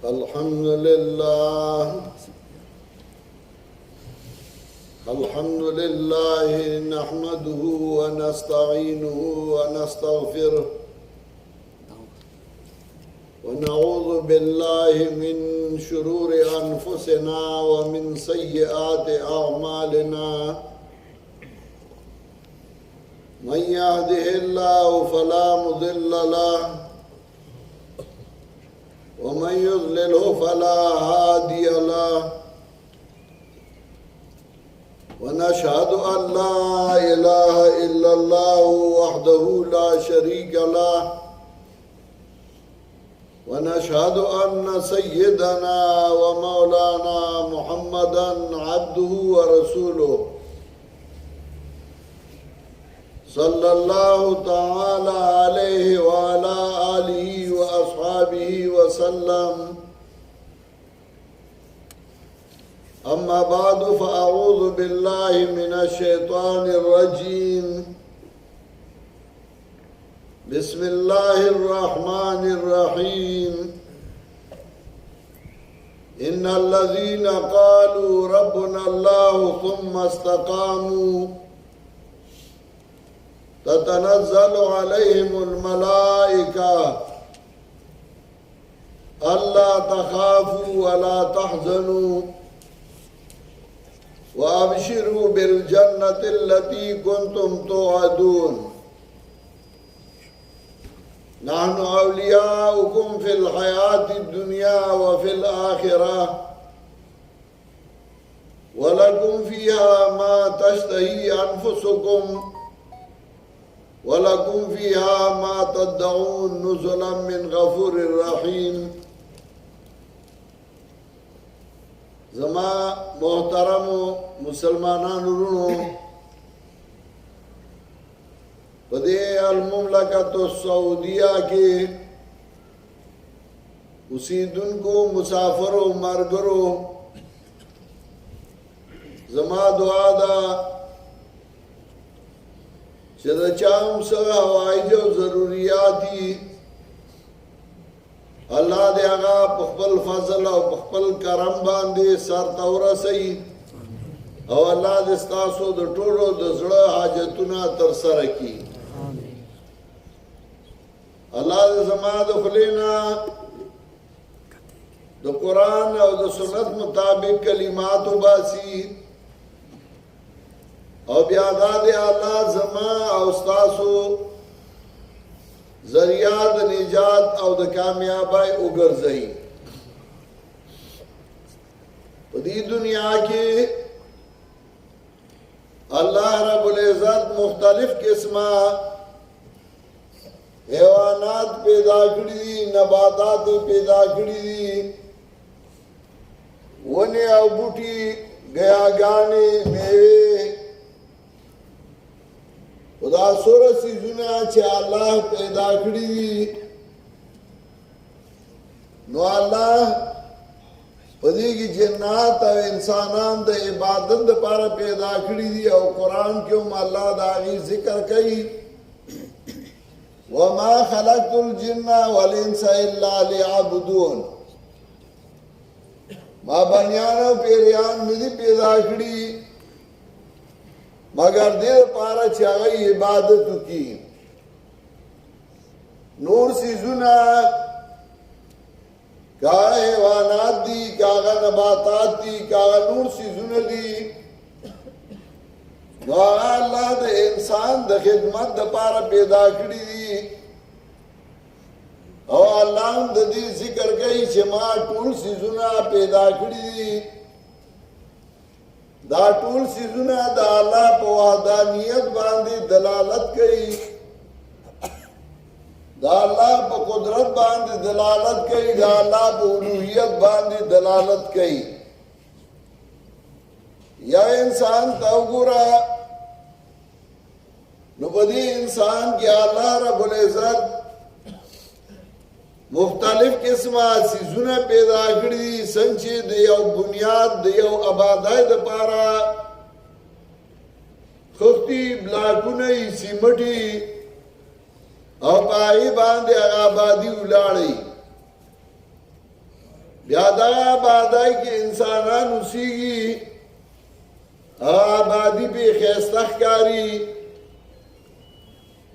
الحمد لله نحمده ونستعينه ونستغفره ونعوذ بالله من شرور أنفسنا ومن سيئات أعمالنا من يهده الله فلا مضل له ومن يضلله فلا هادي له ونشهد أن لا إله إلا الله وحده لا شريك له ونشهد أن سيدنا ومولانا محمدا عبده ورسوله صلى الله تعالى عليه وعلى آله وأصحابه وسلم أما بعد فأعوذ بالله من الشيطان الرجيم بسم الله الرحمن الرحيم إن الذين قالوا ربنا الله ثم استقاموا تتنزل عليهم الملائكة ألا تخافوا ولا تحزنوا وأبشروا بالجنة التي كنتم توعدون نحن أولياؤكم في الحياة الدنيا وفي الآخرة ولكم فيها ما تشتهي أنفسكم ولكم فيها ما تدعون نزلا من غفور رحيم زما محترم مسلمانان رونو پدے المملکت السعودیہ کے اسیدن کو مسافرو مرگرو زما دعا دا چدا چاہم سر حوائج و ضروریاتی اللہ دے آغا پخپل فضل و پخپل کرم باندے سر تورا سی او اللہ دستاسو د ټولو د زړه حاجتونه تر سره کی الله دې زما د خلینا د قران او د سنت مطابق کلمات وباسي او بیا دا دې الله زما او تاسو ذریعہ د نجات او د کامیابی وګرځي په دې دنیا کې اللہ رب العزت مختلف قسمہ حیوانات پیدا کری دی نباتات پیدا کری دی ونی او بوٹی گیا گانے میوے خدا سورہ سیزونا چھے اللہ پیدا کری دی نو اللہ پدې کې جنات او انسانان د عبادت لپاره پیدا کړی دي او قران کې هم الله دا غي ذکر کوي وما خلقت الجن والانس الا ليعبدون ما بنیانو پیریان مې پیدا کړی مگر دې لپاره چې هغه عبادت وکړي نور سيزونه کاغا حیوانات دی کاغا نباتات دی کاغا نور سیزون دی نو اللہ دا انسان دا خدمت دا پارا پیدا کری دی او اللہ دا دی ذکر گئی چھ ما ټول سیزونا پیدا کری دی دا ټول سیزونا دا اللہ پا وحدانیت باندی دلالت کئی دا اللہ پا قدرت باندې دلالت کئی دا اللہ پا الوحیت باندې دلالت کئی یا انسان تاو گورا نو بدی انسان کی اللہ رب العزت مختلف قسمہ سیزون پیدا کری سنچے دیو بنیاد دیو آبادای دا پارا خفتی بلاکونی سیمٹی او پای باندې آبادی ولاړی بیا دا آبادی کې انسانان اوسېږي آبادی به خیسته ښکاري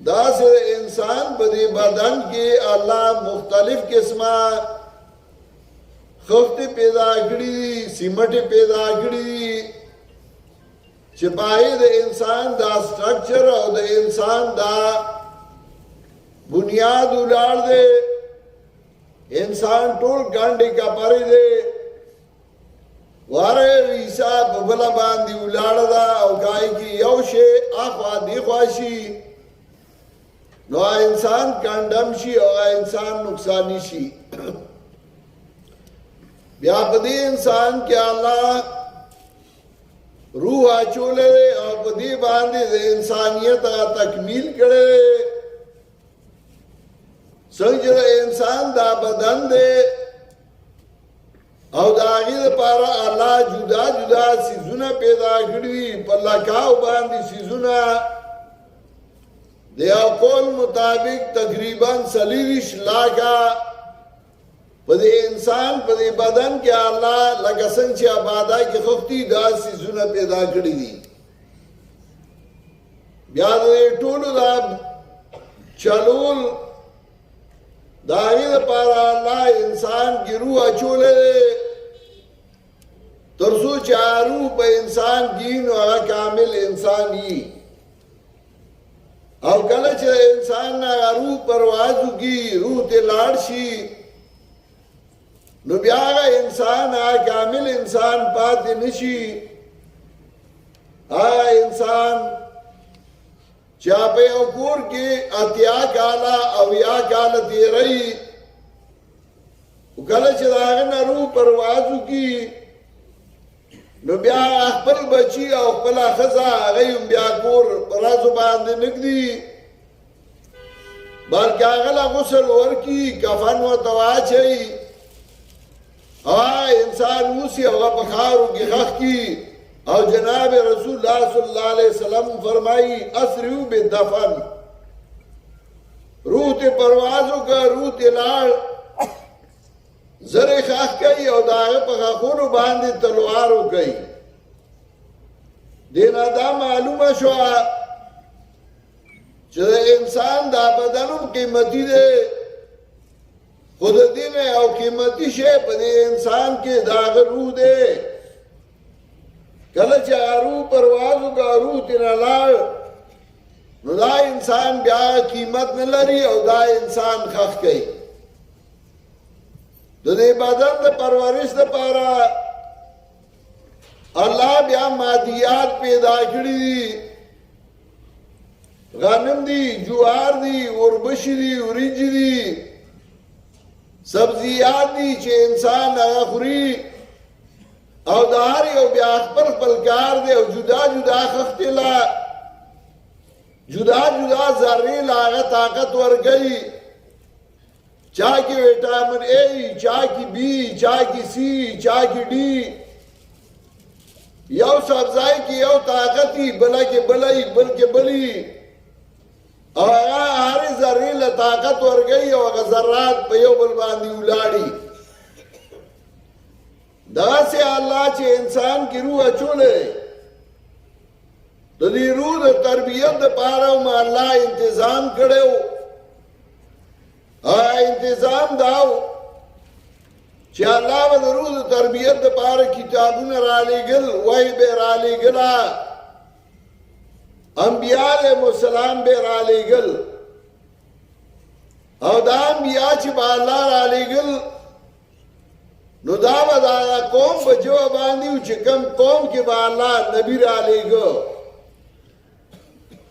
داسې انسان په دې بدن کې الله مختلف قسمه خفتې پیدا کړي دي سیمټې پیدا کړي دي چې پای د انسان دا سټرکچر او د انسان دا بنیاد ولاړ دی انسان ټول ګانډې کا پرې دی واره ریسا په بل باندې ولاړ دا او کای کی یو شی اخوا دی خواشي نو انسان کاندم شي او انسان نقصانی شي بیا په دې انسان کې الله روح اچولې او په دې باندې د انسانيت تکمیل کړي څنګه انسان دا بدن دی او دا غي لپاره الله جدا جدا سيزونه پیدا کړی په لکاو باندې سيزونه د اقوال مطابق تقریبا 40 لاکه په دې انسان په دې بدن کې الله لکه څنګه چې آبادای کې خفتي دا سيزونه پیدا کړی دي بیا دې ټول دا چلول داغی دا پارا اللہ انسان کی روح اچولے ترسو چارو پا انسان کی نو اگا کامل انسانی او کلچ انسان نا روح پروازو کی روح تے لاڑشی نو بیاغا انسان آگا کامل انسان پاتے نشی آگا انسان چاپے او کور کی اتیا کالا او یا کالا تیرئی کلچ داغن روح پروازو کی نو بیا اخپل بچی او اخپل خزا غیم بیا کور پرازو باندے نکدی بلکہ اغلا غسل ورکی کفن و تواچئی انسان موسی او پخارو کی خخ کی اور جناب رسول اللہ صلی اللہ علیہ وسلم فرمائی اسریو بالدفن روح تے پروازوں کا روح تے لاڑ زر خاک کئی اور داغ پا خونو باندے تلوارو کئی دینا دا معلومہ شوا چھ انسان دا بدنم قیمتی دے خود دین او قیمتی شے پا دے انسان کے داغ روح دے کلچ روح پروازو کا روح تینا لار نو دا انسان بیا قیمت نلری او دا انسان خخ کئی دو دے بدن دا پرورش دا پارا اللہ بیا مادیات پیدا کری دی غنم دی جوار دی وربش دی ورنج دی سبزیات دی چه انسان اخری او داری او بیا خپل کار دی او جدا جدا خختی لا جدا جدا ذری لاغا طاقت ورگئی چاہ کی ویٹامن اے چاہ کی بی چاہ کی سی چاہ کی ڈی یو سبزائی کی یو طاقتی بلا کے بلائی بل کے بلی اور ہاری ذری لا طاقت ورگئی او ذرات پیو بل باندی اولاڑی دا سے اللہ چے انسان کی روح اچولے دا دی روح دا تربیت دا پارا ما اللہ انتظام کرے ہو انتظام داو چے اللہ و دا روح دا تربیت دا پارا کتابون را لے گل وحی بے را لے گلا انبیاء علیہ السلام بے را لے گل او دا انبیاء چے با اللہ را لے گل نو دا دا قوم بجو باندیو چه کم قوم کے با اللہ نبی را لے گو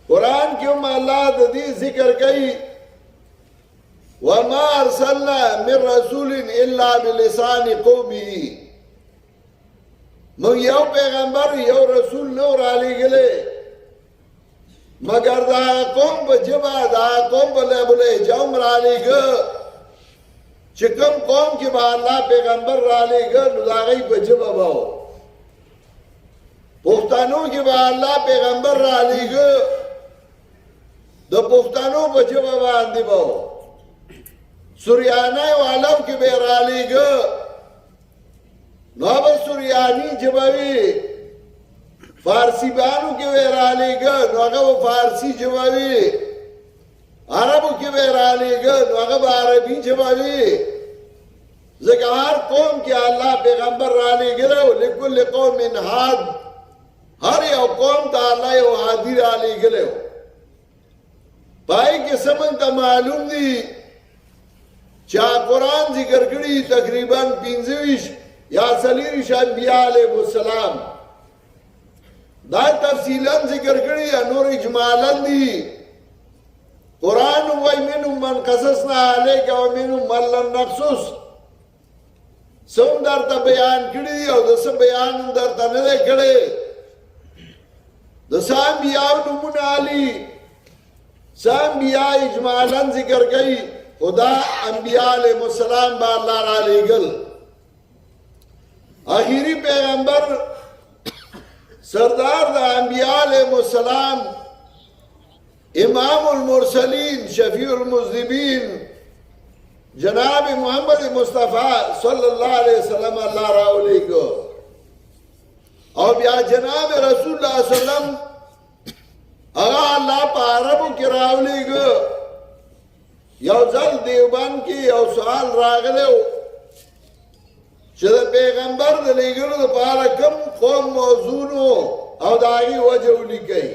قرآن کیوں اللہ دا دی ذکر کئی وَمَا أَرْسَلْنَا مِن رَسُولٍ إِلَّا بِلِسَانِ قَوْمِهِ من یو پیغمبر یو رسول نو را لے گلے مگر دا قوم بجبا دا قوم بلے جوم را لے گو چکم قوم کی با اللہ پیغمبر را لے گا نو دا غی پا جبا باو پختانوں کی با اللہ پیغمبر را لے گا دا پختانوں پا جبا باندی باو سریانہ والاو کی بے را لے گا نو به سوریانی جوابی فارسی بانو کې ویرالیګا نو هغه فارسی جوابی عربو کې ویرالیګا نو هغه عربي جوابی ځکه هر قوم کې الله پیغمبر را لېږلی لكل قوم هاد هر یو قوم ته الله یو هادي را لېږلی و پای کې سمن ته معلوم دي چې قرآن ذکر کړي تقریبا 25 یا 40 انبیاء علیهم السلام دا تفصیلا ذکر کړي یا نور اجمالا دي قرآن وای منهم من قصصنا علیک و منهم من لم نقصص سم درته بیان کړي او د څه بیان درته نه دی کړی د څه انبیاء نومونه علي څه انبیاء اجمالا ذکر کوي خدا انبیاء علیهم السلام با الله را لېږل آخری پیغمبر سردار د انبیاء علیهم السلام امام المرسلین شفیع المذنبین جناب محمد مصطفی صلی اللہ علیہ وسلم اللہ راولی کو اور بیا جناب رسول اللہ صلی اللہ علیہ وسلم اگا اللہ پا عربو کی راولی کو یو ځل دیوبند کی یو سوال راغلو چې د پیغمبر د لېږلو دپاره کوم قوم موضوع او د هغې وجه ولیکئ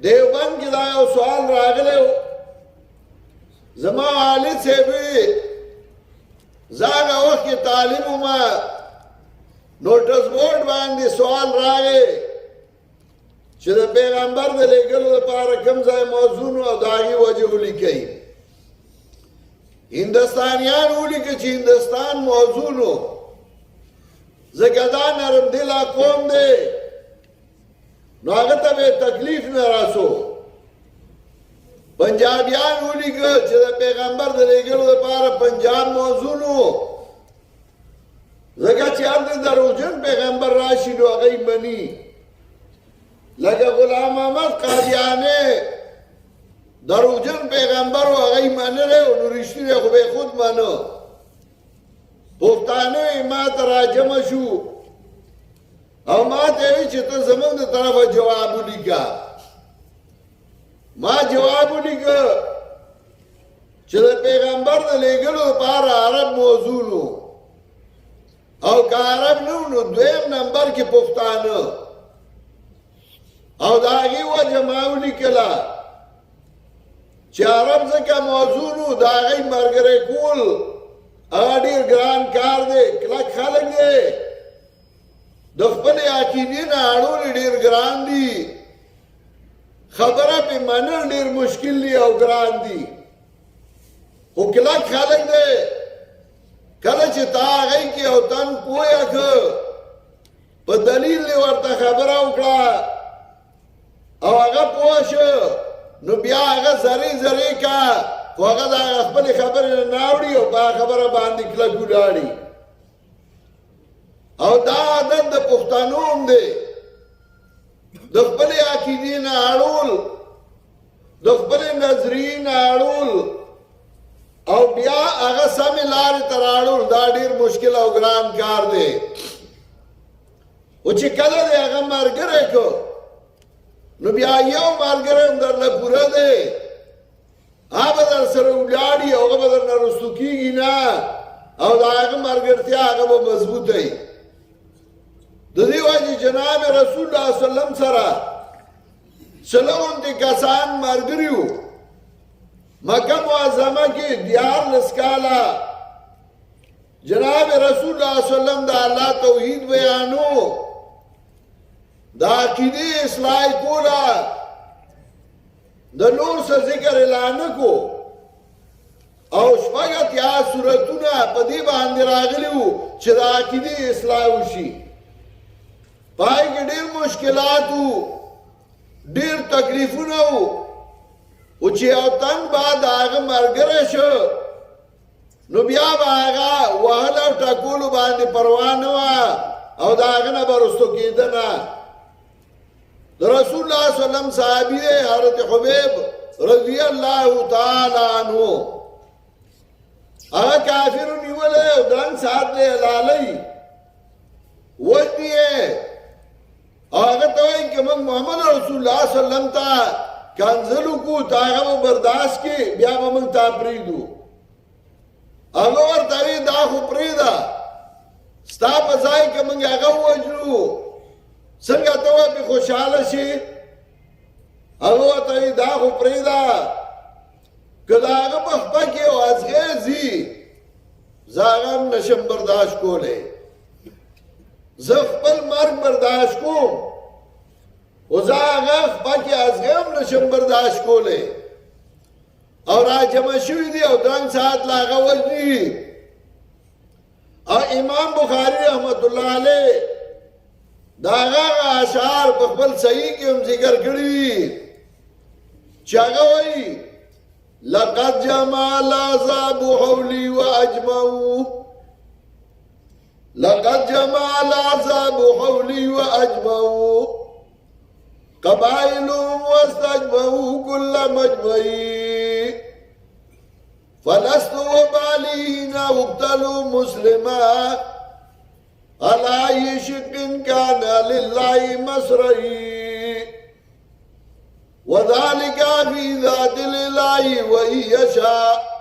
دیوبند کې دا یو سوال راغلی زما والد صاحب زه هغه وخت کې تعلیم وم نوټس بورډ باندې سوال راغی چې د پیغمبر د لېږلو دپاره کوم ځای موضوع او د هغې وجه ولیکئ هندوستانیان ولیکه چې هندوستان موضوع نو ځکه دا نرم دله قوم دی نو هغه ته به تکلیف نه راسو پنجابیان ولیکه چې د پیغمبر د لېږلو دپاره پنجاب موضوع نو ځکه چې هلته دروغجن پیغمبر راشي نو هغه یې مني لکه غلام احمد قادیانی دروغجن پیغمبر و هغه یې منلی و نو رښتینی خو به یې خود منه پښتانه ما ته راجمع شو او ما ته وی چې ته زمونږ د طرفه جواب ولیکه ما جواب ولیکه چې د پیغمبر د لېږلو لپاره عرب موضوع نو او که عرب نه نو دویم نمبر کې پښتانه او د هغې وجه ما ولیکله چې عرب ځکه موضوع نو د هغې ملګری کول هغه ډېر ګران کار دی کلک خلک دی د خپلې عقیدې نه اړول ډېر ګران دي خبره پې منل ډېر مشکل دي او ګران دي خو کلک خلک دی کله چې تا هغې کې یو تن پویه که په دلیل دې ورته خبره وکړه او هغه پوه شو نو بیا هغه زری زری کا خو هغه د هغه خپلې خبرې نه ناوړي او په خبره باندې کلک ولاړي او دا عادت د پښتنو هم دی د خپلې عقیدې نه اړول د خپلې نظریې نه اړول او بیا هغه سمې لارې ته راړول دا ډېر مشکل او ګران کار دی خو چې کله دی هغه ملګری کو نو بیا یو ملګری هم درله پوره دی هغه به در سره ولاړي او هغه به درنه رستو کېږي نه او د هغه ملګرتیا هغه به مضبوطه وي د دې وجې جناب رسول الله صلی الله علیه وسلم سره سلو غوندې کسان ملګري وو مکه معظمه کې 14 کاله جناب رسول الله صلی الله علیه وسلم د الله توحید بیانو د عقیدې اصلاح کوله د نور څه ذکر اعلان کو او شپږ اتیا سورتونه په دې باندې راغلي وو چې د عقیدې اصلاح وشي پای کې ډېر مشکلات وو ډېر تکلیفونه وو او چې یو تن بعد هغه ملګری شو نو بیا به هغه وهل او ټکولو باندې پروا نه وه او د هغه نه به رستو کېده نه د رسول الله صلی الله علیه وسلم صحابي دی حضرت حبیب رضی الله تعالی عنه هغه کافر نیولې او دان ساتلې لالۍ وځي هغه ته وایي چې موږ محمد رسول الله صلی الله علیه وسلم ته کنځلو کو هغه برداشت کې بیا به موږ ته پرېږدو هغه ورته وایي دا خو پرېږده ستا په ځای کې موږ هغه ووژنو څنګه ته به خوشحاله شي هغه ورته وایي دا خو پرېږده که د هغه په خپه کې وازغې ځي زه هغه هم نشم برداشت کولی زه خپل مرګ برداشت کوم خو زه هغه خپه کې ازغې هم نشم برداشت کولی او راجمع شوي دي او درنګ ساعت له هغه وژني او امام بخاري رحمت الله علیه د هغه اشعار په خپل صحیح کې هم ذکر کړي چې هغه وایي لقد جمع العذاب حولي واجمعوا لقد جمع العذاب حولي واجمعوا قبائل واستجمعوا كل مجمعي فلست وبالين اقتلوا مسلما على اي شق كان لله مسرعي وذلك في ذات الله وإن يشاء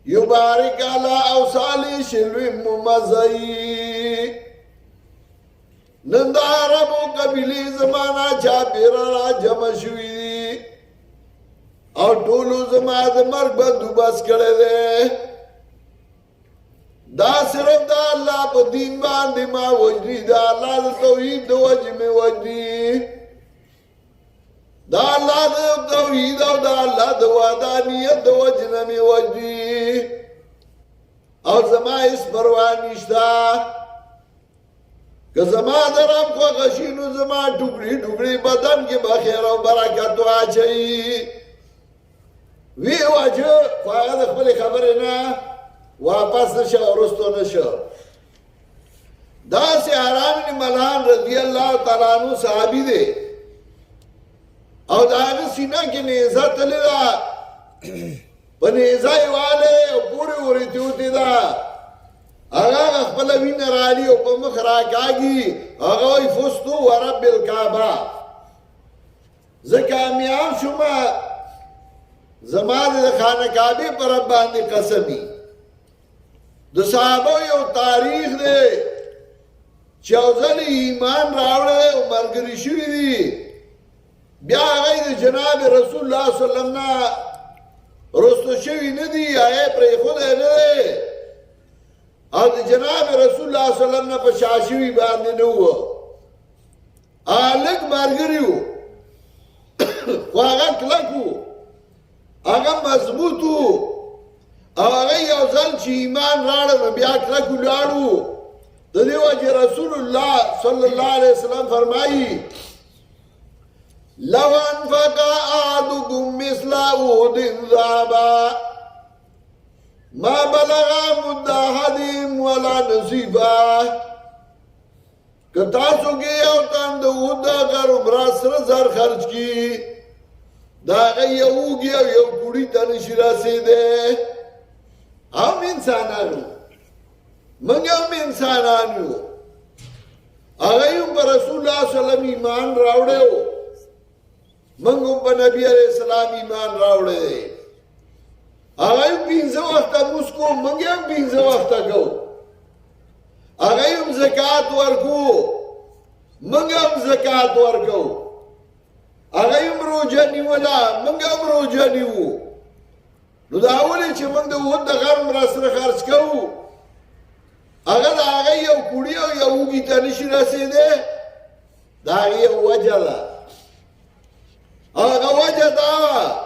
يبارك على أوصال شلو ممزي نن د عربو قبیلې زمانہ چاپېره را جمع شوي دي او ټولو زما د مرګ بندوبست کړی دی دا صرف د الله په دین باندې ما وجني د الله د توحید د وجې مې وجني دا الله د توحید او دا الله د وحدانیت د وجې نه مې وجني او زما هېڅ پروا نشته که زما د رب خوښه شي نو زما ټوکړي ټوکړي بدن کې به خیر او برکت واچوي وی واجه خو هغه د خپلې خبرې نه واپس نشه وروستو نشه داسې حرام بن ملحان رضی الله تعالی عنہ صحابي دی او د هغه سینه کې نیزه تللې ده په نیزه یې والی او پورې ورې تېوتې ده هغه خپله وینه رالي او په مخ راکاږي هغه وایي فزتو ورب الکعبه زه کامیاب شومه زما د خانه کعبې په رب باندې قسمي د صحابو یو تاریخ دی چې یو ځل ایمان راوړی او ملګري شوي دي بیا هغه د جناب رسول الله صلی الله علیه وسلم نه رسته شوي نه دي هغه یې پرېښودی نه دی او د جناب رسول الله صلی الله علیه وسلم نه په شا شوي باندې نه وه هلک ملګري وو خو هغه کلک وو هغه مضبوط وو او هغه یو ځل چې ایمان راړه نو بیا کلک ولاړو د دې وجې رسول الله صلی الله علیه وسلم فرمایي لو انفق احدكم مثل احد ذهبا ما بلغ مد احدهم ولا نصيبا که تاسو کې یو تن د احد اگر عمره سره زر خرج کی دا هغه یوږي او یو کوړي ته نشي رسېدی هم انسانانو موږ هم انسانان یو هغه هم په رسول الله صلی الله علیه وسلم ایمان راوړی و موږ هم په نبي علیه السلام ایمان راوړی دی هغه هم پنځه وخته لمونځ کوو موږ هم پنځه وخته کوو هغه هم زکات ورکوو موږ هم زکات ورکوو هغه هم روژه نیوله موږ هم روژه نیوو نو دا ولې چې موږ د احد د غر عمره سره خرڅ کوو هغه د هغه یو کوړي او یو اوږي ته نشي رسېدی د هغې یو وجه ده هغه وجه دا وه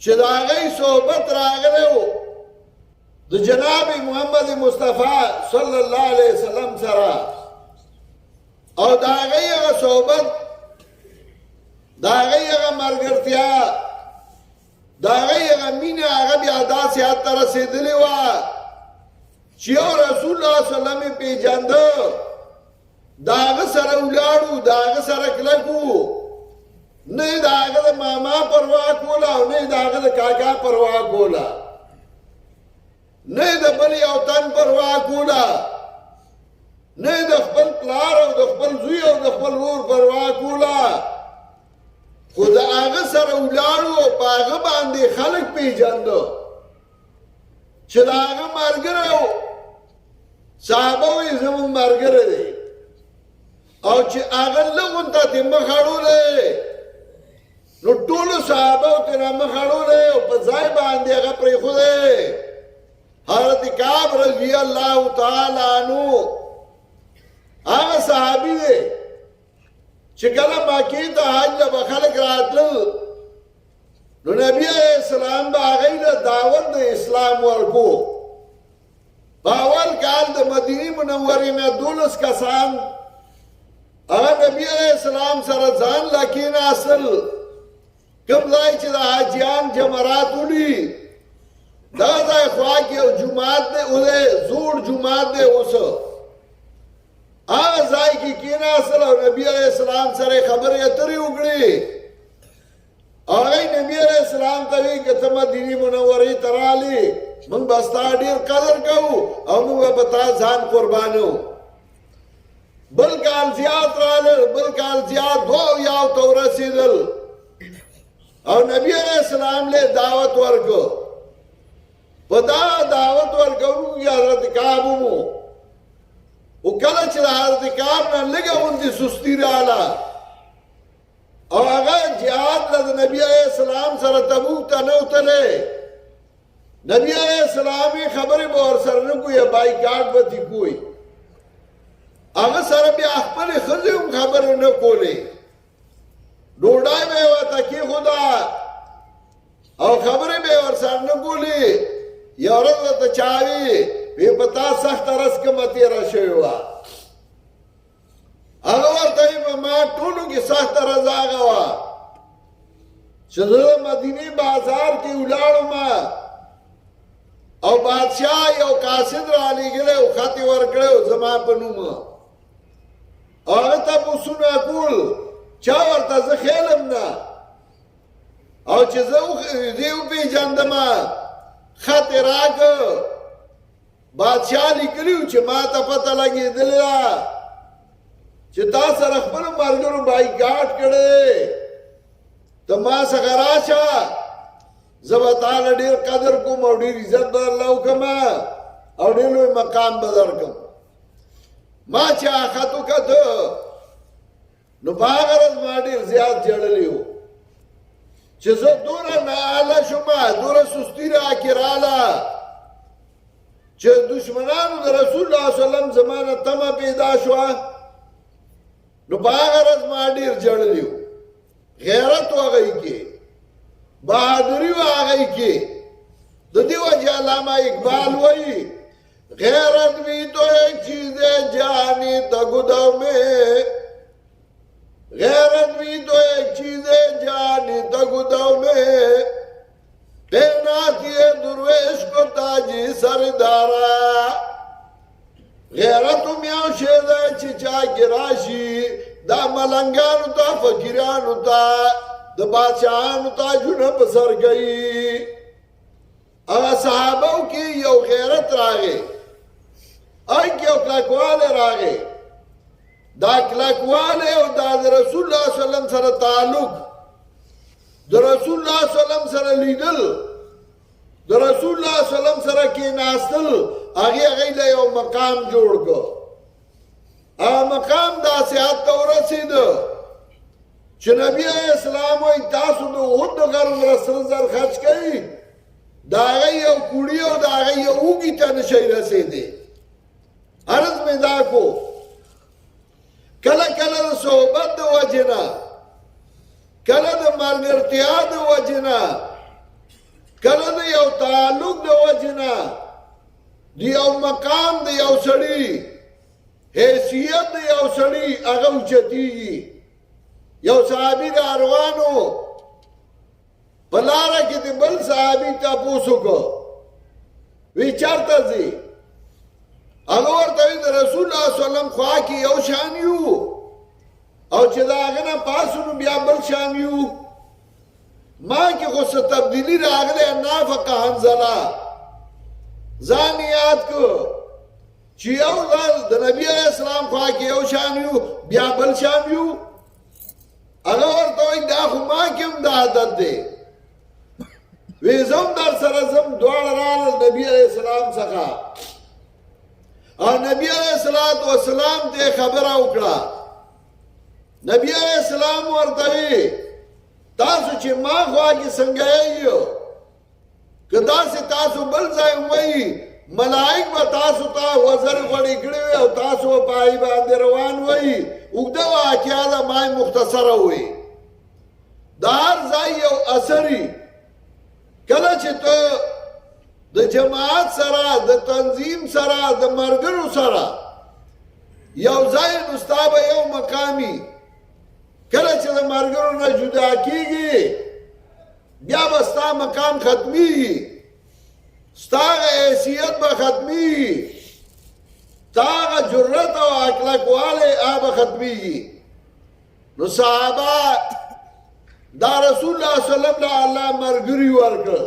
چې د هغې صحبت راغلی و د جناب محمد مصطفی صلی الله علیه وسلم سره او د هغې هغه صحبت د هغې هغه ملګرتیا د هغې هغه مینه هغه بیا داسې حد ته رسېدلې وه چې یو رسول الله صلی الله علیه وسلم یې پېژانده د هغه سره ولاړو د هغه سره کلک وو نه د هغه د ماما پروا کوله او نه د هغه د کاکا پروا کوله د هغې د مینې هغه بیا داسې حد ته رسېدلې وه چې یو رسول الله صلی الله علیه وسلم یې پېژانده د هغه سره ولاړو د هغه سره کلک وو نه د هغه د ماما پروا کوله او نه د هغه د کاکا پروا کوله بل یو تن پروا کولا نه د خپل پلار او د خپل زوی او د خپل ورور پروا کولا خو د هغه سره ولاړو او په هغه باندې خلک پیژندو چې د هغه ملګری و صحابه وایي زموږ ملګری دی او چې هغه لږ ته ترې مخ اړولی نو ټولو صحابه ورته را مخ اړولی او په ځای باندې هغه پرېښودی حضرت کعب رضی الله تعالی عنه هغه صحابي دی چې کله مکې ته حج له به خلک راتلل نو نبي علیه السلام به هغوی له دعوت د اسلام ورکو په اول کال د مدینې منورې نه 12 کسان هغه نبي علیه السلام سره ځان له کېناستل کوم ځای چې د حاجیان جمرات وړي دا ځای خوا کې یو جومات دی اوسه زوړ جومات دی اوسه هغه ځای کې کېناستل او نبي علیه السلام سره خبرې اترې وکړې هغوی نبي علیه السلام ته وایي که ته مدینې منورې ته رالې موږ به ستا ډېر قدر کوو او موږ به تا ځان قربانو بل کال زیات رالل بل کال زیات 2 ته ورسېدل او نبي علیه السلام له دعوت ورکو په دا دعوت ورکوونکو کې حضرت کعب وو او کله چې د حضرت کعب نه لږه غوندې سستي راغله او هغه جهاد له د نبي علیه السلام سره تبوک ته نه وتلی نبي علیه السلام یې خبرې به ورسره نه کوي بایکاټ به ترې کوي هغه سره بیا خپلې ښځې هم خبرې نه کولې ډوډۍ به یې ورته کېښوده او خبرې به یې ورسره نه کولې یو ورځ ورته چا وي وی په تا سخته ورځ کومه تېره شوې وه هغه ورته وي په ما ټولو کې سخته ورځ هغه وه چې زه مدینې بازار کې ولاړم او بادشاه یو قاصد رالېږلی او خط یې ورکړی و زما په نوم هغه تپوسونه کول چا ورته زه خیلم نه او چې زه دې وپېژندم خط یې راکړ بادشاه لیکلي و چې ما ته پته لګېدلې ده چې تا سره خپلو ملګرو بایکاټ کړی ته ما څخه راشه زه به تاله ډېر قدر کوم او ډېر عزت به درله وکړم او ډېر لوی مقام به درکړم ما چې هغه خط وکته نو په هغه ورځ ما ډېر زیات ژړلی و چې زه دومره نااله شوم دومره سستي راکې راله چې دشمنانو د رسول الله صلی الله علیه وسلم زما نه تمه پیدا شوه نو په هغه ورځ ما ډېر ژړلی و غیرت و هغوی کې بہادری و هغوی کې د دې وجه علامه اقبال وایي غیرت بھی تو ایک چیز ہے جانی تگدو میں غیرت بھی تو ایک چیز ہے جانی تگدو میں تیناتی درویش کو تاجی سردارا غیرت میاں شیدہ چچا گراشی دا ملنگانو تا فقیرانو تا دا بادشاہانو تا جنب سر گئی اگا صحابو کی یو غیرت راگے آئی کیو کلکواله راگے دا کلکواله او دا رسول اللہ صلی اللہ علیہ وسلم سر تعلق دا رسول اللہ صلی اللہ علیہ وسلم سر لیدل دا رسول اللہ صلی اللہ علیہ وسلم سر کی ناستل آگے غیلے یو مقام جوڑ کو مقام دا سیاد تورسی دا چه نبی علیہ السلام وی تاسو دا خود دا غرم رسل زر خرچ کئی دا غی یو کوڑی او دا غی یو اوگی تا نشای رسی دی عرض میں دا کو کلا کلا دا صحبت دا وجنا کلا دا ملگرتیا دا وجنا کلا دا یو تعلق دا وجنا دی یو مقام دا یو سڑی حیثیت دا یو سڑی اغا اوچتی یو صحابی دا روانو پلارا کی دی بل صحابی تا پوسو کو وی چارتا زی اگر تاوی دا رسول اللہ صلی اللہ علیہ وسلم خواہ کی یو شانیو او چه دا آگنا پاسونو بیا بل شانیو ماں کی خود سے تبدیلی را آگلے نافق حنزلہ ځان یاد کو چې یو ځل د نبی علیہ السلام خوا کې یو شان یو بیا بل شان یو هغه ورته وایي دا خو ما کې هم دا عادت دی وی زم در سره زم دواړه راغلل نبی علیہ السلام څخه او نبی علیہ السلام ته خبره وکړه نبی علیہ السلام ورته وی تاسو چې ما خوا کې څنګه یو که داسې تاسو بل ځای وایي ملائک به تاسو ته وزر غړي کړي او تاسو پای باندې روان وایي اوږده واقعه ده ما مختصره وایي د هر ځای یو اثري کله چې ته د جماعت سره د تنظیم سره د مرګرو سره یو ځای نو ستا به یو مقامي کله چې د مرګرو نه جدا کیږي بیا به ستا مقام ختمیږي ستا حیثیت به ختمیږي ستا جرأت او اخلاقواله به ختمیږي نو صحابه دا رسول الله صلی الله علیه وسلم مرګري ورکړ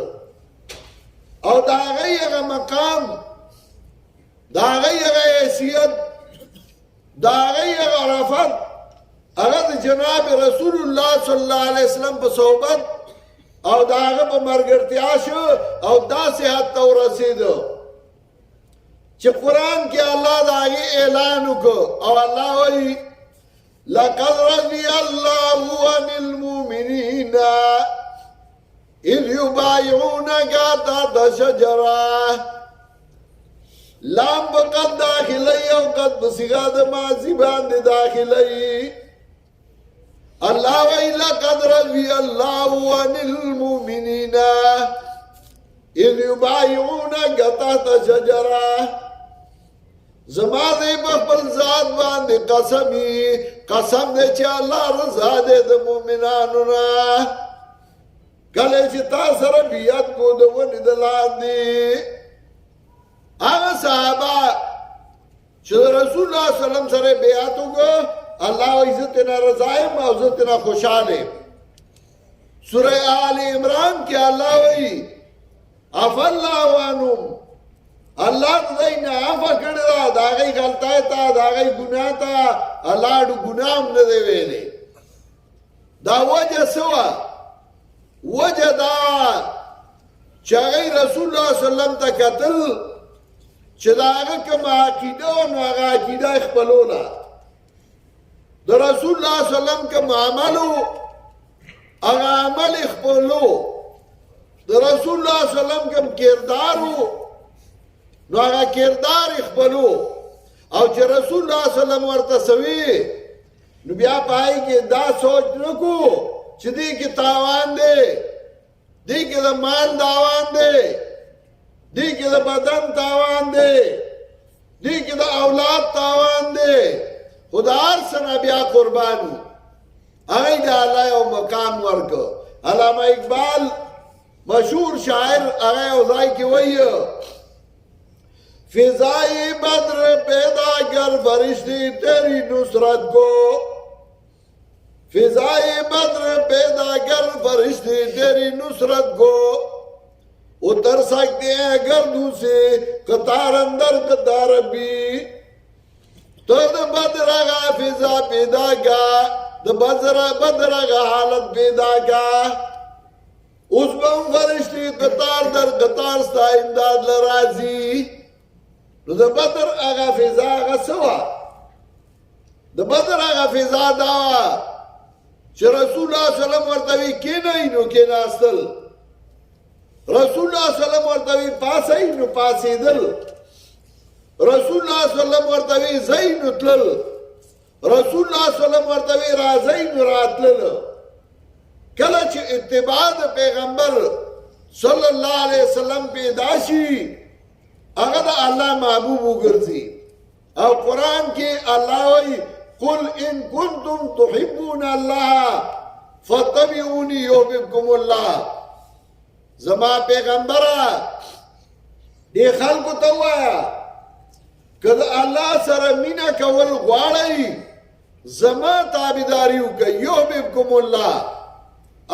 او دا هغه مقام دا هغه حیثیت دا هغه عرفت هغه د جناب رسول الله صلی الله علیه وسلم په صحبت او دا هغه په مرګرتیا شو او دا صحت ته ورسېدو چې قرآن کې الله دا هغه اعلان وکړ او الله وایي لقد رضي الله عن المؤمنين إذ يبايعونك تحت شجرة لام بقد داخلي او قد بصيغه ماضي باندې داخلي الله وی لقد رضي الله عن المؤمنين إذ يبايعونك تحت شجرة زما دې په خپل ذات باندې قسم دې چې الله رضا دې د مؤمنانو نه کله چې تاسو سره بیعت کو د ونې د لاندې هغه صحابه چې رسول الله صلی الله علیه وسلم سره بیعت وکړ الله عزت نه رضا یم او عزت نه خوشاله سوره آل عمران کې الله وایي عفا الله عنهم الله دې نه عفا کړی دا غي غلطه تا دا غي ګناه تا الله دې ګناه نه دی ویلې دا وجه سوا وجه دا چې رسول الله صلی الله علیه وسلم ته قتل چې دا هغه کوم عقیده او هغه عقیده خپلوله د رسول الله صلی الله علیه وسلم کوم عملو هغه عمل خپلو د رسول الله صلی الله علیه وسلم کوم کردارو نو هغه کردار خپلو او چې رسول الله صلی الله علیه وسلم ورته سوي نو بیا پای کې دا سوچ نکو چې دې کې تاوان دی دې کې د مال تاوان دی دې کې د بدن تاوان دی دې کې د اولاد تاوان دی خدا هر سنه بیا قرباني هغه د الله یو مقام ورکو علامه اقبال مشهور شاعر هغه ځای کې وایي فضائی بدر پیدا کر فرشتے تیری نصرت کو فضائی بدر پیدا کر فرشتے تیری نصرت کو اتر سکتے ہیں گردوں سے قطار اندر قطار بھی تو دا بدر آگا فضا پیدا کا دا بدر آگا حالت پیدا کا اس بم فرشتے قطار در قطار ستا امداد لرازی نو د بدر هغه فضا هغه سوا د بدر هغه فضا دا چې رسول الله صلی الله علیه وسلم ورته وی کینای نو کیناستل رسول الله صلی الله علیه وسلم ورته وی پاسای نو پاسیدل رسول الله صلی الله علیه وسلم ورته وی زین تل رسول الله صلی الله علیه وسلم ورته وی رازین راتل کله چې اتباع د پیغمبر صلی الله علیه وسلم پیدا شي هغه د الله محبوب وګرځي او قران کې الله وایي قل ان كنتم تحبون الله فاتبعوني يحببكم الله زما پیغمبره دې خلکو ته وایا کله الله سره مینا کول غواړي زما تابعداري وکي يحببكم الله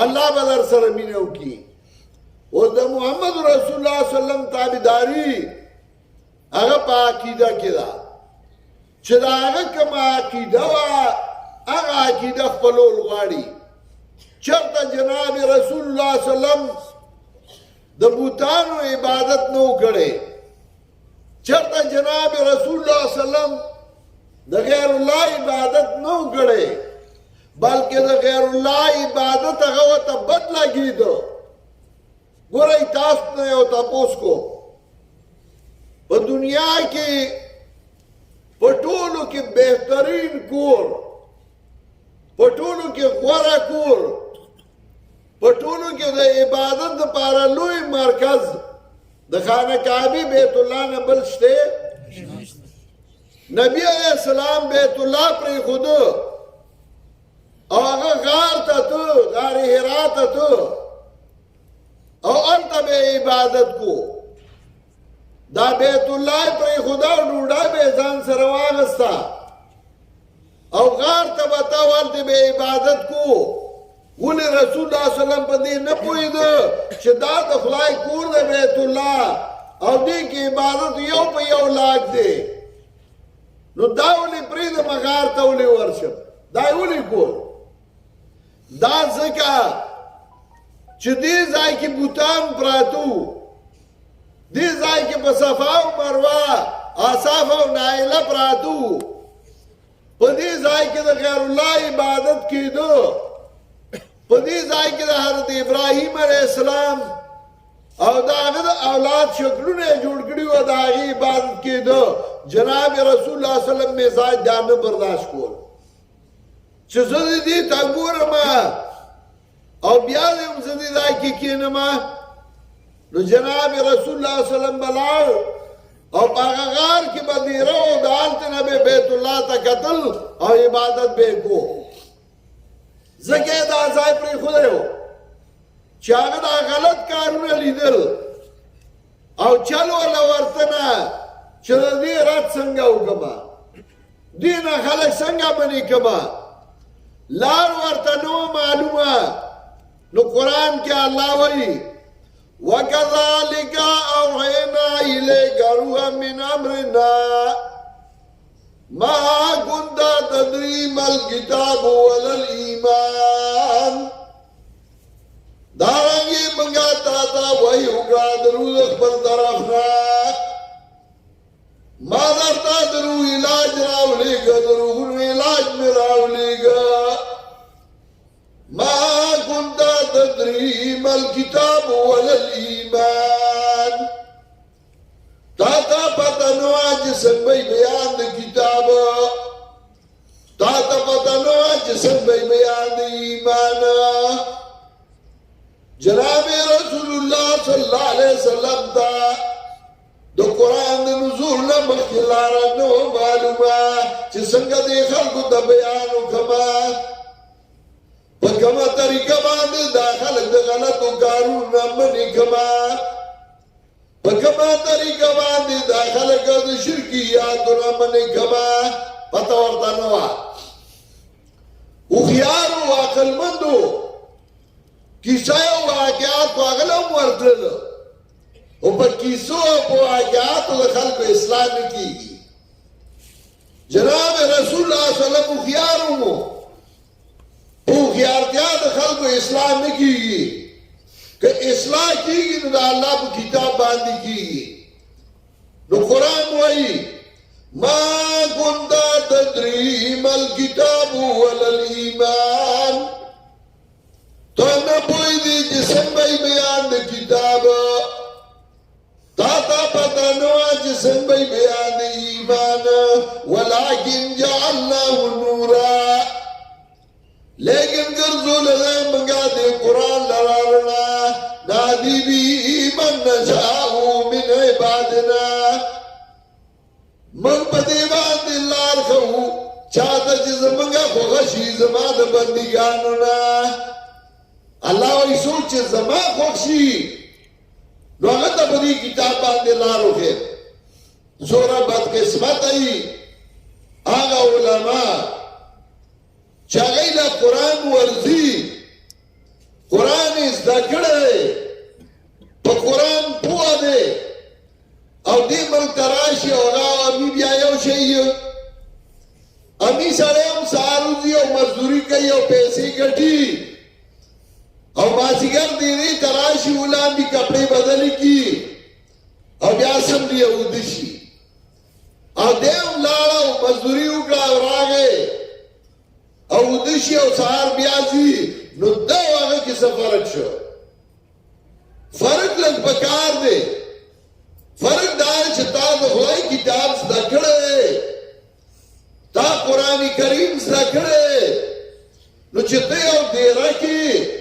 الله به در سره مینا وکي او د محمد رسول الله صلی الله علیه وسلم تابعداري په عقیده کې ده چې د هغه کومه عقیده وه هغه عقیده خپلول غواړي چېرته جناب رسول الله صلی الله علیه وسلم د بوتانو عبادت نه و کړی چېرته جناب رسول الله صلی الله علیه وسلم د غیر الله عبادت نه و کړی بلکې د غیر الله عبادت هغه ورته بد لګېده ګورئ تاسو نه یو تپوس کو په دنیا کې په ټولو کې بهترین کور په ټولو کې غوره کور په ټولو کې د عبادت دپاره لوی مرکز د خانه کعبې بیت الله نه بل شته نبی علیہ السلام بیت الله پرېښوده او هغه غار ته ته غار حرا ته ته او هلته به عبادت کو دا بیت الله پرېښوده او ډوډۍ به یې ځان سره واخسته او غار ته به ته هلته به عبادت کو ولې رسول الله صلی الله علیه وسلم په دې نه پوهېده چې دا د خدای کور دی بیت الله او دې کې عبادت یو په یو لاک دی نو دا ولې پرېږدم غار ته ولې ورشم دا یې ولې کول دا ځکه چې دې ځای کې بوتان پراته وو دې ځای کې په صفا او مروه اصاف او نایله پراته وو په دې ځای کې د غیر الله عبادت کېده په دې ځای کې د حضرت ابراهیم علیه السلام او د هغه د اولاد شکلونه یې جوړ کړي وو د هغې عبادت کېده جناب رسول الله صلی الله علیه وسلم مزاج دا نه برداشت کول چې زه دې ته ګورم او بیا دې هم زه دې ځای کې کښېنم نو جناب رسول الله صلی الله علیه وسلم به لاړ او په هغه غار کې به دیره و د هلته نه به بیت الله ته کتل او عبادت به یې کو ځکه یې دا ځای پرېښودی و چې هغه دا غلط کارونه لیدل او چل وله ورته نه چې د دې رد څنګه وکړمه دې نه خلک څنګه منې کړمه لار ورته نه وه معلومه نو قرآن کې الله وایي وَكَذَلِكَ أَوْحَيْنَا إِلَيْكَ رُوحًا مِّنْ أَمْرِنَا مَا كُنتَ تَدْرِي مَا الْكِتَابُ وَلَا الْإِيمَانُ دارنګې موږ تا ته وحی وکړه د روح د خپل طرف نه ما درته د روح علاج راولېږه د روحونو علاج مې راولېږه ما كنت تدري ما الكتاب ولا الإيمان تا تا پتا نو چې څنګه بیان د کتاب تا تا پتا نو چې څنګه بیان د ایمان جناب رسول الله صلی الله علیه وسلم تا د قران د نزول نه مخکې لاره نو معلومه چې څنګه د خلکو د بیان وکما په کومه طریقه باندې دا خلک د غلطو کارونو منې کما په کومه طریقه باندې دا خلک د شرکیاتو نه منې کما پته ورته نه وه هوښیار او عقلمندو کیسه او واقعاتو هغه هم ورتلل او په کیسو او په واقعاتو د خلکو اصلاح نه کېږي جناب رسول الله صلی الله علیه وسلم هوښیار وو هوښیارتیا د خلکو اصلاح نه کېږي که اصلاح کېږي نو د الله په کتاب باندې کېږي نو قرآن وایي ما كنت تدري ما الكتاب ولا الإيمان تو نه پوهېدې چې څنګه بیان د کتاب تا ته پته نه وه چې څنګه بیان د ایمان ولکن جعلناه نورا لیکن ګرځولې موږ د قرآن لاره رڼا نهدي به من نشاء من عبادنا موږ په دې باندې لار ښوو چاته چې زموږ خوښه شي زما د بندګانو نه الله وایي څوک چې زما خوښ شي نو هغه ته په دې کتاب باندې لار وښیم څومره بدقسمته وي هغه علما چې هغوی له قرآن ورځي قرآن یې زده کړی په قرآن پوه دی او دې ملک ته راشي او هغه امي بیا یو شی امي سره هم ساروزي او مزدوري کوي او پیسې ګټي او مازیګر دی تراشي ولامي کپڑے بدل کی او بیا سم دی ودشي او دیم لاړو مزدوري وکړه راغې او ودشي او سهار بیا زی نو دا هغه کې څه فرق شو فرق لږ پکار دی فرق دا چې تا د خدای کتاب زده کړی تا قرآن کریم زده کړی نو چې ته یو ډیره کې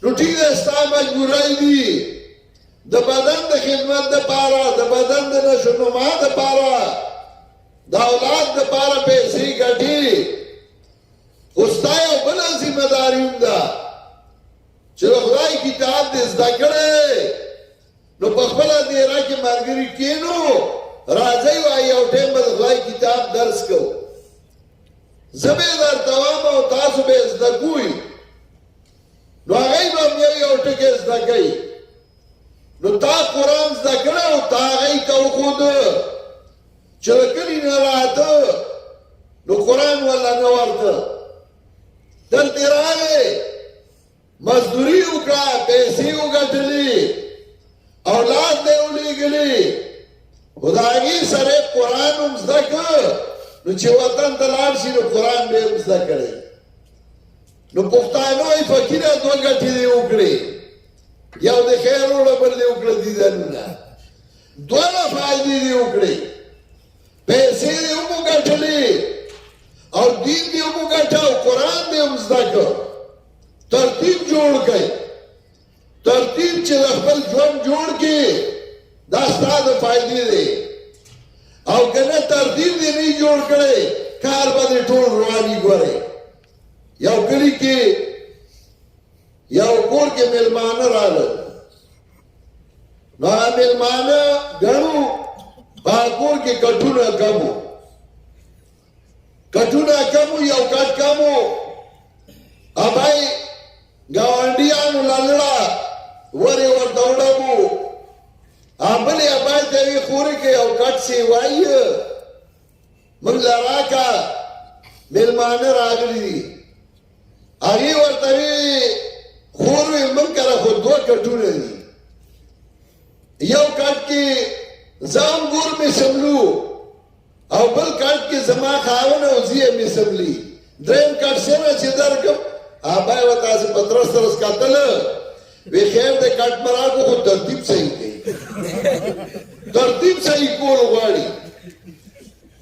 نو ټیک ده ستا مجبورۍ دي د بدن د خدمت دپاره د بدن د نشونما دپاره د اولاد دپاره پیسې ګټي خو ستا یو بله ذمه داري هم ده چې د خدای کتاب دې زده کړی نو په خپله ډیره کې ملګري کښېنو راځئ وایي یو ټایم به د خدای کتاب درس کوو زه به یې درته وایم او تاسو به یې زده کوئ نو هغوی به هم یو ټکی زده کوي نو تا قرآن زده کړی او تا هغوی ته وښوده چې د کلي نه راته نو قرآن والله نه ورته دلته راغی مزدوري وکړه پیسې وګټلې اولاد دې ولیږلي خو د هغې سره یې قرآن هم زده کړ نو چې وطن ته لاړ شي نو قرآن به یې هم زده کړی نو پښتانه وایي فقیره دوه ګټې دې وکړې یو د خیر وړه بل دې وکړه دیدنونه دواړه فایدې دې وکړې پیسې دې هم وګټلې او دین دې هم وګټه او قرآن دې هم زده کړ ترتیب جوړ کړئ ترتیب چې د خپل ژوند جوړ کړي دا ستا د فایدې دی او که نه ترتیب دې نه جوړ کړی کار به دې ټول رواني ګورئ یو کلي کې یو کور کې مېلمانه راغلل نو هغه مېلمانه ګڼو په هغه کور کې کټونه کم وو یو کټ کم وو ابای ګاونډیانو لړړه ورې ورته وډبو بلې ابای ته وی خورې کې یو کټ سیوایي موږ له راکه مېلمانه راغلي دي هغې ورته وی خور وی موږ کره خو دوه کټونه دي یو کټ کې زه انګور مې سملو او بل کټ کې زما خاوند او زوی مې سملي درېیم کټ څنګه چې درکړم ابای و تاسو پترس ترس کتل وی خیر دې کټ مراکو خو ترتیب صحیح دی ترتیب صحیح کول غواړي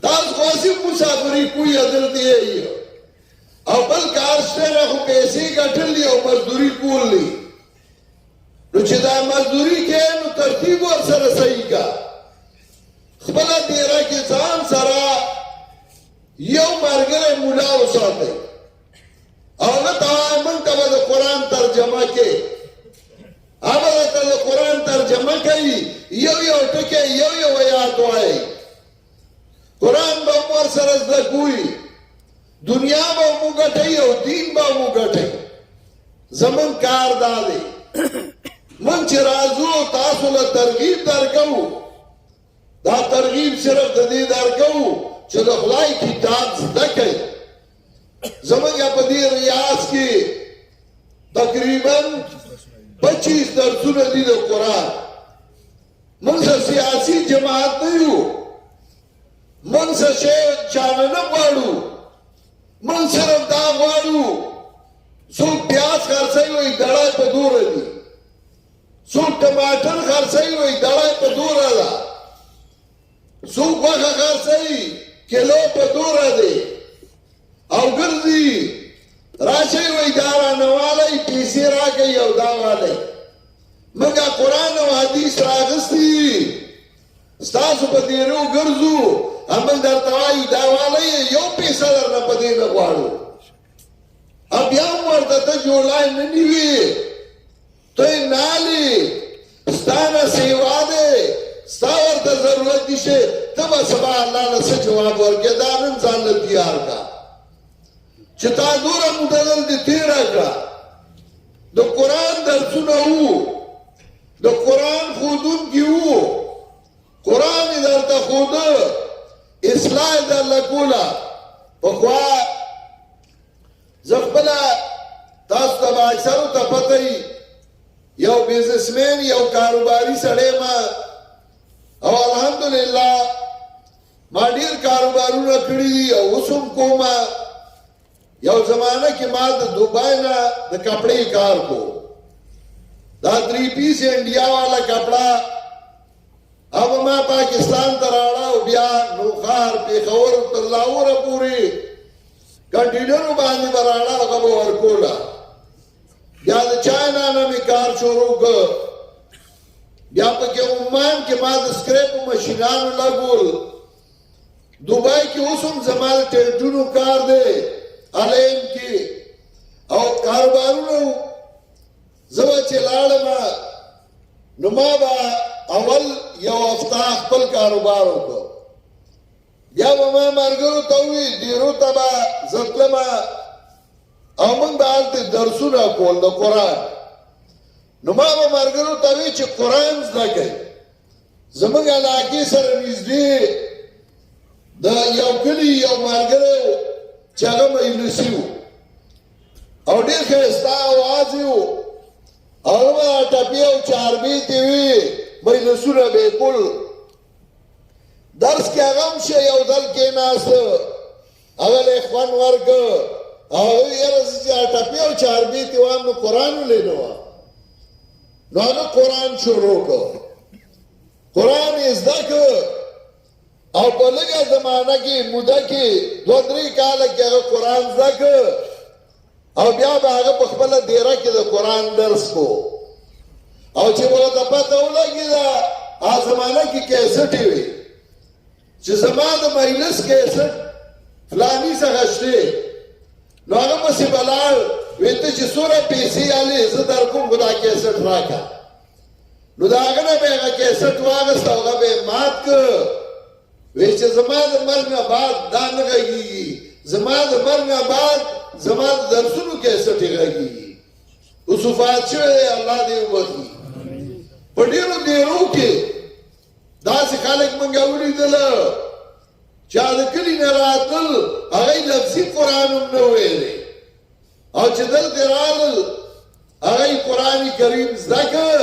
تاسو خاصی مسافری کوی عدل دی او بل کار سره خو پیسې ګټلې او مزدوري کولې نو چې دا مزدوري کې نو ترتیب ور سره صحیح کا خپل ډیره کې ځان سره یو مرګره مولا وساتئ او نه تا موږ ته د قرآن ترجمه کې هغه ته د قرآن ترجمه کوي یو ټکی یو آیات وایي قرآن به ور سره زده کوي دنیا به مو ګټئ او دین به مو ګټئ زمون کار دا دی موږ چې راځو تاسو له ترغیب درکوو دا ترغیب صرف د دې درکوو چې د خدای کتاب زده کړئ زمونږ په دې ریاض کې تقریبا 25 درسونه دي د قرآن موږ سیاسي جماعت نه یو موږ څه چانه نه غواړو موږ صرف دا غواړو څوک پیاز خرڅوي وایي دړی په دوره دي څوک ټماټر خرڅوي وایي دړی په دوره ده څوک غوښه خرڅوي کیلو په دوره دی او ګرځي راشي وایي دا رانهوالی پیسې راکوي او دا والی موږ قرآن او حدیث راغستي ستاسو په دیرو ګرځو موږ درته وایو دا والی یو پیسه درنه په دې نه غواړو بیا هم ورته ته جوړلای نه نیوي ته یې نالې ستا نه سیوا دی ستا ورته ضرورت دي چې ته به سبا الله له څه جواب ورکړې دا نن ځان له تیار کړه چې تا دوره موده دلته تېره کړه د قرآن درسونه وو د قرآن ښودونکي وو قرآن یې درته الله کوله پخوا زه خپله تاسو ته به اکثرو ته پته وي یو بزنسمین یو کاروباري سړی ما او الحمدلله ما ډېر کاروبارونه کړي دي او اوس هم کومه یو زمانه کې ما د دوبای نه د کپړې کار کو دا 3 پیس انډیا والا کپڑا اب ما پاکستان ته راړاو بیا نوخار پیښور تر لاهور پورې کنټینرو باندې براړه هغه ورکولا بیا د چاینا نه می کار شروع کړ بیا په کې عمان کې ما د سکریپ ماشینانو لګول دوبای کې اوس هم زمال ټیټونو کار دی الین کې او کاروبارونو زما چې لاړم نو ما به اول یو هفته خپل کاروبار وکړ بیا به ما ملګرو ته وویل ډېرو ته به زه تلم او موږ به هلته درسونه کول د قرآن نو ما به ملګرو ته وویل چې قرآن زده کړئ زموږ علاقې سره نږدې د یو کلي یو ملګری و چې هغه مجلسي و او ډېر ښایسته اواز یې و هغه به ټپې او چاربیتې وي مجلسونه به یې کول درس کې هغه هم شه یو ځل کېناسته هغه له یې خوند ورکړ هغه وویل یاره زه چې ټپې او چاربیتې وایم نو قرآن ولې نه وایم نو هغه قرآن شروع کړ قرآن یې زده کړ او په لږه زمانه کې موده کې 2-3 کاله کې هغه قرآن زده کړ او بیا به هغه په خپله دیره کې د قرآن درس کو او چې ورته پته ولګېده هغه زمانه کې کیسټې وي چې زما د مجلس کیسټ فلاني څخه شته نو هغه پسې به لاړ ویل ته چې څومره پیسې یالې زه در کوم خو دا کیسټ راکړه نو د هغه نه به یې هغه کیسټ واخېست او هغه به یې مات کړ وی چې زما د مرګ نه بعد دا نه غږېږي زما د مرګ نه بعد زما د درسونو کیسټې غږېږي اوس وفات شوی دی الله دې وبخي په ډېرو ډېرو کې داسې خلک موږ ولیدله چې د کلي نه راتلل هغه یې لفظي قرآن هم نه ویلی او چې دلته رالل هغه یې قرآن کریم زده کړ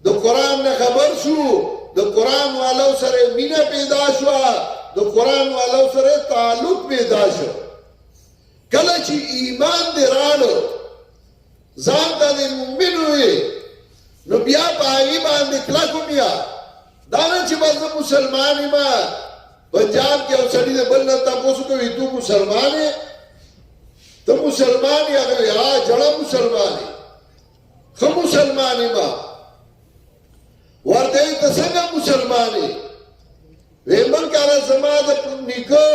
د قرآن نه خبر شو د قرآن والو سره مینه پیدا شوه د قرآن والو سره تعلق پیدا شو کله چې ایمان دې راړو ځان ته دې مؤمن وې نو بیا په هغې باندې کلک ومیا دا نه چې بس زه مسلمان یم پنجاب کې یو سړي د بل نه تپوس کوي تو مسلمان یې ته مسلمان یې هغه وایي ها جړه مسلمان یې ښه مسلمان یم ورته ته څنګه مسلمان یې ویې ملکاره زما د نیکه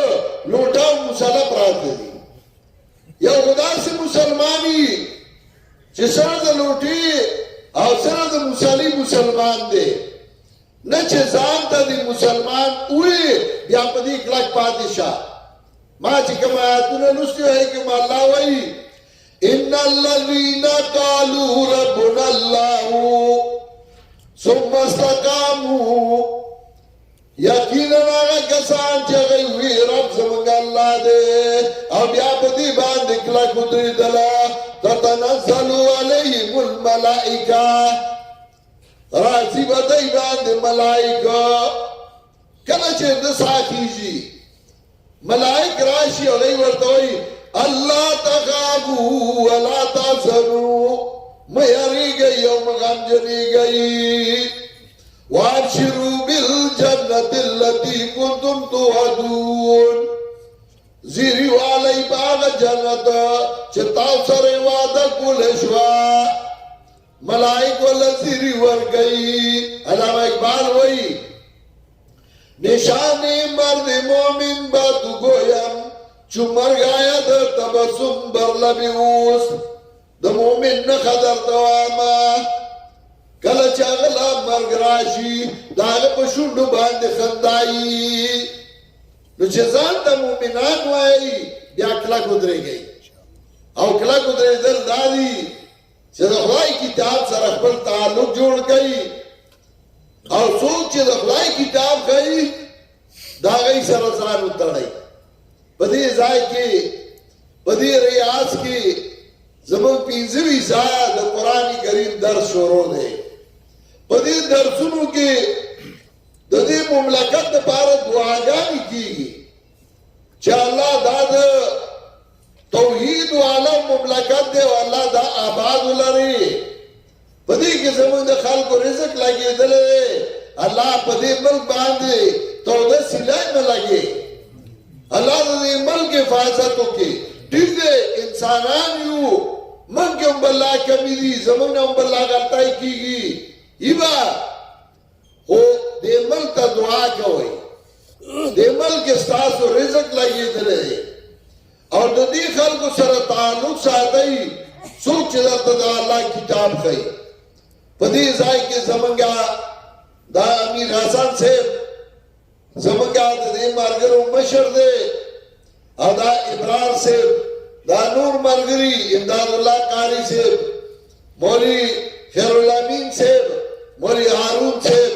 لوټه او مسله پراته دي یو خو داسې مسلمان یي چې سره د لوټې او سره د مسلې مسلمان دی نه چې ځان ته د مسلمان وي بیا په دې کلک پاتې شه ما چې کوم آیاتونه لوستي هغې کې ما الله وایي ان الذین قالوا ربنا الله ثم استقاموا یقینا هغه کسان چې هغوی وي رب زموږ الله دی او بیا په دې باندې کلک ودرېدله تتنزل علیهم الملائکه راځي به دوی باندې ملائکه کله چې د ساکېږي ملائک راشي او دوی ورته وایي الله تخافوا ولا تحزنوا مه یریږئ او مه غمجنېږئ وابشروا بالجنة التي كنتم توعدون زیری والی باغ جنت چې تاسو سره وعده کوله شوه ملائک ولا زیری ورگئی علامہ اقبال وئی نشان مرد مومن با تو گویم چو مرگ آید تبسم بر لبی اوست د مومن نخدر دواما کله چې اغلا مرگ راشي داغه په شونډو باندې خندایي نو چې ځان ته مومنان وایي بیا کلک ودرېږئ او کلک ودرېدل دا دي چې د خدای کتاب سره خپل تعلق جوړ کړي او څوک چې د خدای کتاب کوي د هغوی سره ځان وتړئ. په دې ځای کې په دې ریاض کې زموږ 15 ځایه د قرآن کریم درس شروع دی. په دې درسونو کې د دې مملکت لپاره دعاګانې کېږي چې الله دا د توحید والا مملکت دی او الله دا آباد ولري. په دې کې زموږ د خلکو رزق لګېدلی دی. الله په دې ملک باندې توده سیلای نه لګي. الله د دې ملک حفاظت وکړي. ټیک دی انسانان یو موږ هم بله کمي دي زموږ نه هم بله غلطۍ کېږي. ایبا خو دې ملک ته دعا کوئ. دې ملک ستاسو رزق لګېدلی دی او د دې خلکو سره تعلق ساتئ څوک چې درته د الله کتاب ښیي. په دې ځای کې زمونږ دا امیر حسن صاحب زمونږ د دې ملګرو مشر دی او دا ابرار صاحب دا نور ملګري امداد الله قاری صاحب مولوی خیرالامین صاحب مولوی هارون صاحب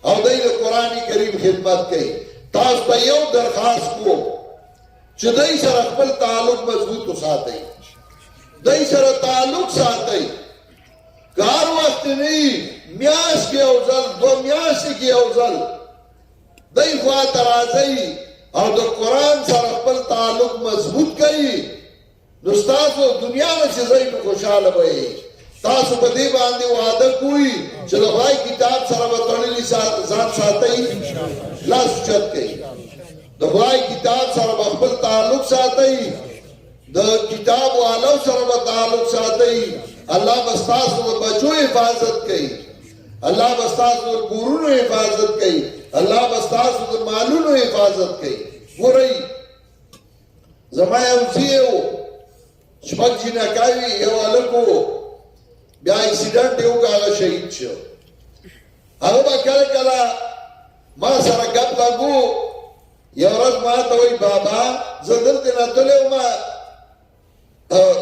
او دوی د قرآن کریم خدمت کوي. تاسو ته یو درخواست کوم چې دوی سره خپل تعلق مضبوط وساتئ. دوی سره تعلق ساتئ. کار وخت نه میاشت کې یو ځل 2 میاشتې کې یو ځل دوی خواته راځئ او د قرآن سره خپل تعلق مضبوط کوي. نو ستاسو دنیا نه چې ځئ نو خوشحاله به یې. تاسو په دې باندې وعده کوئ چې د خدای کتاب سره به تړلي ځان ساتئ. لاس اوچت کوئ. د خدای کتاب سره به خپل تعلق ساتئ. د کتاب والو سره به تعلق ساتئ. الله به ستاسو د بچو حفاظت کوي. الله به ستاسو د کورونو حفاظت کوي. الله به ستاسو د مالونو حفاظت کوي. ګورئ زما یو زوی و شپږ جنکۍ وي یو هلک و بیا اکسیډنټ یې وکړ هغه شهید شو. هغه به کله کله ما سره ګپ لګو. یو ورځ ما ته وایي بابا زه دلته نه تللی وم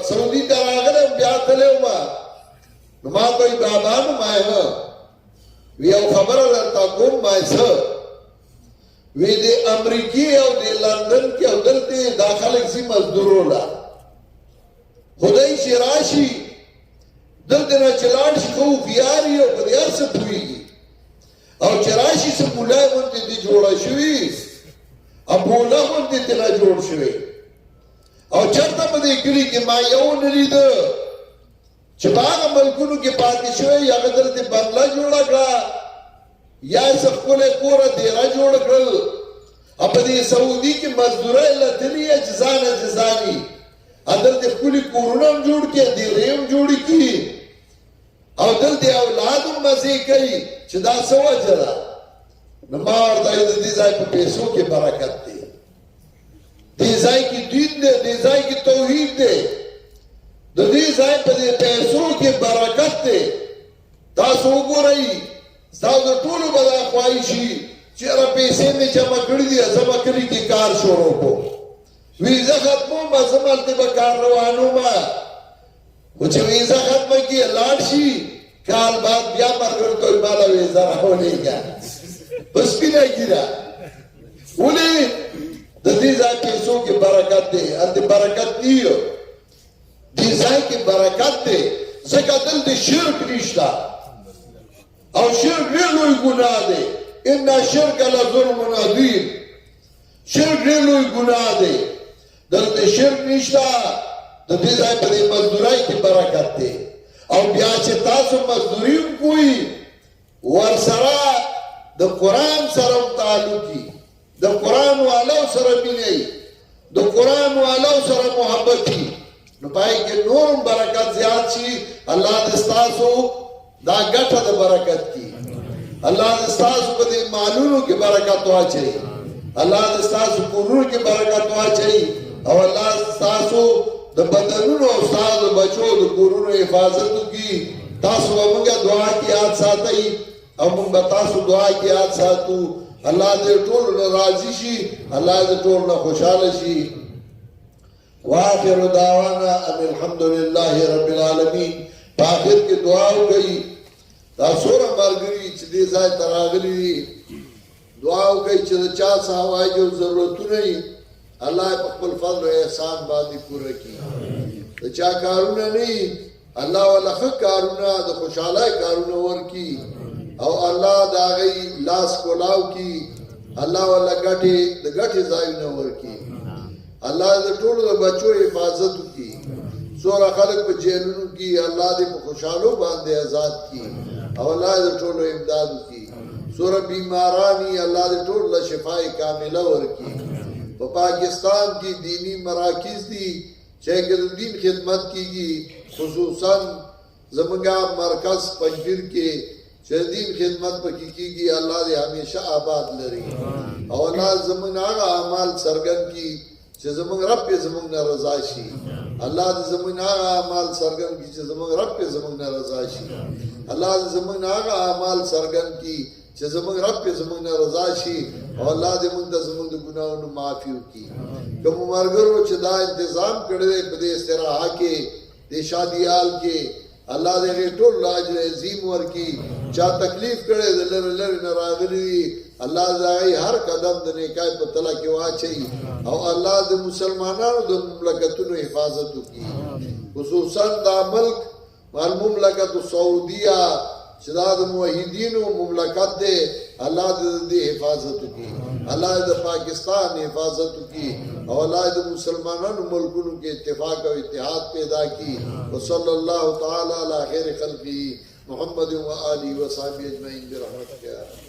سعودي ته راغلم بیا تللی وم. نو ما ته وایي بابا نو ما وی یو خبره درته کوم ما څه وی د امریکې او د لندن کې او دلته دا خلک ځي مزدورو له خدای چې راشي دلته نه چې لاړ شي خو هوښیار وي او په دې هر څه پوهېږي او چې راشي څه بولی غوندې دې جوړه شوي او بوله غوندې ترې جوړ شوی او چېرته په دې کلي کې ما یو نه لیده چې په هغه ملکونو کې پاتې شوی هغه دلته بنګله جوړه کړه یا یې څه ښکلی کوره دیره جوړ کړل او په دې سعودي کې مزدورۍ له تلي اجزان اجزاني دلته ښکلي کورونه هم جوړ کړي دیرې هم جوړې کړي او دلته اولاد هم مزې کوي چې دا څه وجه ده. نو ما ورته ویل د دې ځای په پیسو کې برکت دی. دې ځای کې دین دی. دې ځای کې توحید دی. د دې ځای په دې پیسو کې برکت دی. تاسو وګورئ ستاسو د ټولو به دا خواهشي چې یاره پیسې مې جمع کړي دي زه به کلي کې کار شروع کړم. ویزه ختموم زه ملته به کار روانوم خو چې ویزه ختمه کړي لاړ شي کال بعد بیا ملګرو ته وایي ماله ویزه راولېږه په سپینه ګیره. ولې د دې ځای پیسو کې برکت دی. هلته برکت دی. دې ځای کې برکت دی ځکه دلته شرک نشته او شرک ډېر لوی ګناه دی. ان الشرک لظلم عظیم. شرک ډېر لوی ګناه دی. دلته شرک نشته. د دې ځای په دې مزدورۍ کې برکت دی او بیا چې تاسو مزدوري هم کوئ ورسره د قرآن سره هم تعلقي د قرآن والو سره مینه د قرآن والو سره محبتي نو پای کې نور برکت زیات شي. الله دې ستاسو دا ګټه د برکت کی. الله دې ستاسو په دې مالونو کې برکت واچوي. الله دې ستاسو کورونو کې برکت واچوي او الله ستاسو د بدنونو او ستاسو بچو د کورونو حفاظت وکړي. تاسو موږ دعا کې یاد ساتئ او موږ تاسو دعا کې یاد ساتو. الله دې ټول راضي شي. الله دې ټول خوشاله شي. واخر دعوانا ان الحمد لله رب العالمین. په آخر کې دعا وکړئ. دا څومره ملګري چې دې ځای ته راغلي دي دعا وکړئ چې د چا څه حوایج او ضرورتونه وي الله په خپل فضل او احسان باندې پوره کړي. د چا کارونه نه وي الله ولا ښه کارونه د خوشحالۍ کارونه ورکړي او الله د هغې لاس کولاو کړي. الله ولا د ګټې ځایونه ورکړي. الله د ټولو د بچو حفاظت وکړي. څومره خلک په جیلونو کې الله دې په خوشحالو باندې آزاد کړي او الله د ټولو امداد وکړي. څومره بیمارانی الله دې ټولو له شفای کامله ورکړي. په پاکستان کې دینی مراکز دي چې د دین خدمت کیږي، خصوصا زمونږ مرکز پنځپیر کې چې دین خدمت پکې کیږي. الله دې همیشه آباد لري او الله زمونږ هغه اعمال څرګند کړي چې زمونږ رب یې زمونږ نه رضا شي. الله دې زمونږ هغه اعمال څرګند کړي چې زمونږ رب یې زمونږ نه رضا شي. الله دې زمونږ هغه اعمال څرګند کړي چې زمونږ رب یې زمونږ نه رضا شي او الله دې موږ ته زمونږ د ګناهونو معافي وکړي. کوم ملګرو چې دا انتظام کړی دی په دې استراحه کې د شادیال کې الله دې ټول اجر عظیم ورکړي. چا تکلیف کړی د لرې لرې نه راغلي دي الله دې هر قدم د نیکۍ په تله کې واچوي او الله د مسلمانانو د مملکتونو حفاظت وکړي. خصوصا دا ملک المملکت السعودیه چې دا د موحدینو مملکت دی الله دې حفاظت وکړي. الله د پاکستان حفاظت وکړي او الله د مسلمانانو ملکونو کې اتفاق او اتحاد پیدا کړي. وصلی الله تعالی علی خیر خلقه محمد و آله و صحبه اجمعین برحمتک.